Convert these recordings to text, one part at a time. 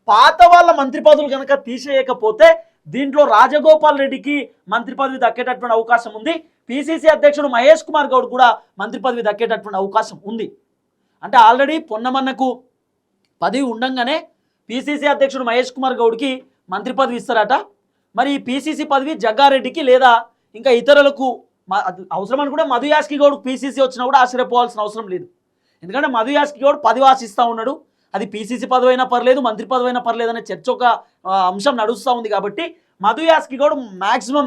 పాత వాళ్ళ మంత్రి పదవులు కనుక తీసేయకపోతే దీంట్లో రాజగోపాల్ రెడ్డికి మంత్రి పదవి దక్కేటటువంటి అవకాశం ఉంది. పిసిసి అధ్యక్షుడు మహేష్ కుమార్ గౌడ్ కూడా మంత్రి పదవి దక్కేటటువంటి అవకాశం ఉంది. అంటే ఆల్రెడీ పొన్నమన్నకు పదవి ఉండంగానే పిసిసి అధ్యక్షుడు మహేష్ కుమార్ గౌడ్కి మంత్రి పదవి ఇస్తారట. మరి ఈ పిసిసి పదవి జగ్గారెడ్డికి లేదా ఇంకా ఇతరులకు అవసరం అని కూడా మధు యాష్కి గౌడ్ పిసిసి వచ్చినా కూడా ఆశ్చర్యపోవాల్సిన అవసరం లేదు. ఎందుకంటే మధు యాష్కి గౌడ్ పదవి ఆశిస్తూ ఉన్నాడు. అది పిసిసి పదవి అయినా పర్లేదు, మంత్రి పదవి అయినా పర్లేదు అనే చర్చ ఒక అంశం నడుస్తూ ఉంది. కాబట్టి మధు యాష్కి గౌడ్ మ్యాక్సిమం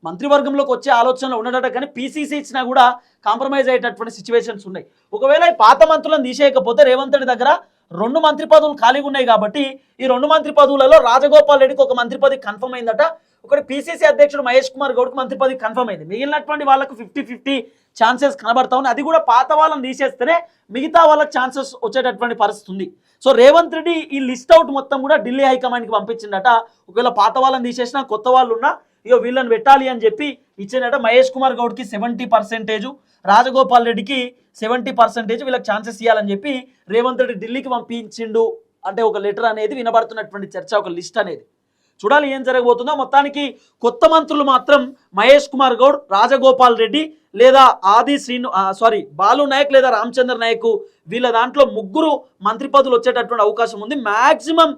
మంత్రివర్గంలోకి వచ్చే ఆలోచనలో ఉండటం, కానీ పిసిసి ఇచ్చినా కూడా కాంప్రమైజ్ అయ్యేటటువంటి సిచ్యువేషన్స్ ఉన్నాయి. ఒకవేళ ఈ పాత మంత్రులను తీసేయకపోతే రేవంత్ రెడ్డి దగ్గర 2 మంత్రి పదవులు ఖాళీగా ఉన్నాయి. కాబట్టి ఈ 2 మంత్రి పదవులలో రాజగోపాల్ రెడ్డికి ఒక మంత్రి పదవి కన్ఫర్మ్ అయిందట. ఒకటి పిసిసి అధ్యక్షుడు మహేష్ కుమార్ గౌడ్కి మంత్రి పదవి కన్ఫర్మ్ అయింది. మిగిలినటువంటి వాళ్ళకు 50-50 ఛాన్సెస్ కనబడతా ఉన్నాయి. అది కూడా పాత వాళ్ళని తీసేస్తేనే మిగతా వాళ్ళకి ఛాన్సెస్ వచ్చేటటువంటి పరిస్థితి ఉంది. సో రేవంత్ రెడ్డి ఈ లిస్ట్ అవుట్ మొత్తం కూడా ఢిల్లీ హైకమాండ్కి పంపించిందట. ఒకవేళ పాత వాళ్ళని తీసేసినా కొత్త వాళ్ళు ఉన్నా ఇగో వీళ్ళని పెట్టాలి అని చెప్పి ఇచ్చిందట. మహేష్ కుమార్ గౌడ్కి 70%, రాజగోపాల్ రెడ్డికి 70% వీళ్ళకి ఛాన్సెస్ ఇవ్వాలని చెప్పి రేవంత్ రెడ్డి ఢిల్లీకి పంపించిండు. అంటే ఒక లెటర్ అనేది వినబడుతున్నటువంటి చర్చ, ఒక లిస్ట్ అనేది. చూడాలి ఏం జరగబోతుందో. మొత్తానికి కొత్త మంత్రులు మాత్రం మహేష్ కుమార్ గౌడ్, రాజగోపాల్ రెడ్డి లేదా బాలు నాయక్ లేదా రామచంద్ర నాయక్, వీళ్ళ దాంట్లో 3 మంత్రి పదవులు వచ్చేటటువంటి అవకాశం ఉంది. మ్యాక్సిమం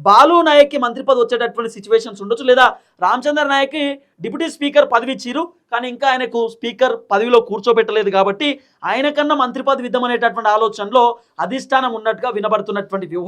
బాలు నాయక్కి మంత్రి పదవి వచ్చేటటువంటి సిచ్యువేషన్స్ ఉండొచ్చు, లేదా రామచంద్ర నాయక్కి డిప్యూటీ స్పీకర్ పదవి ఇచ్చిరు కానీ ఇంకా ఆయనకు స్పీకర్ పదవిలో కూర్చోబెట్టలేదు. కాబట్టి ఆయనకన్నా మంత్రి పదవి ఇద్దామనేటటువంటి ఆలోచనలో అధిష్టానం ఉన్నట్టుగా వినబడుతున్నటువంటి వ్యూహారం.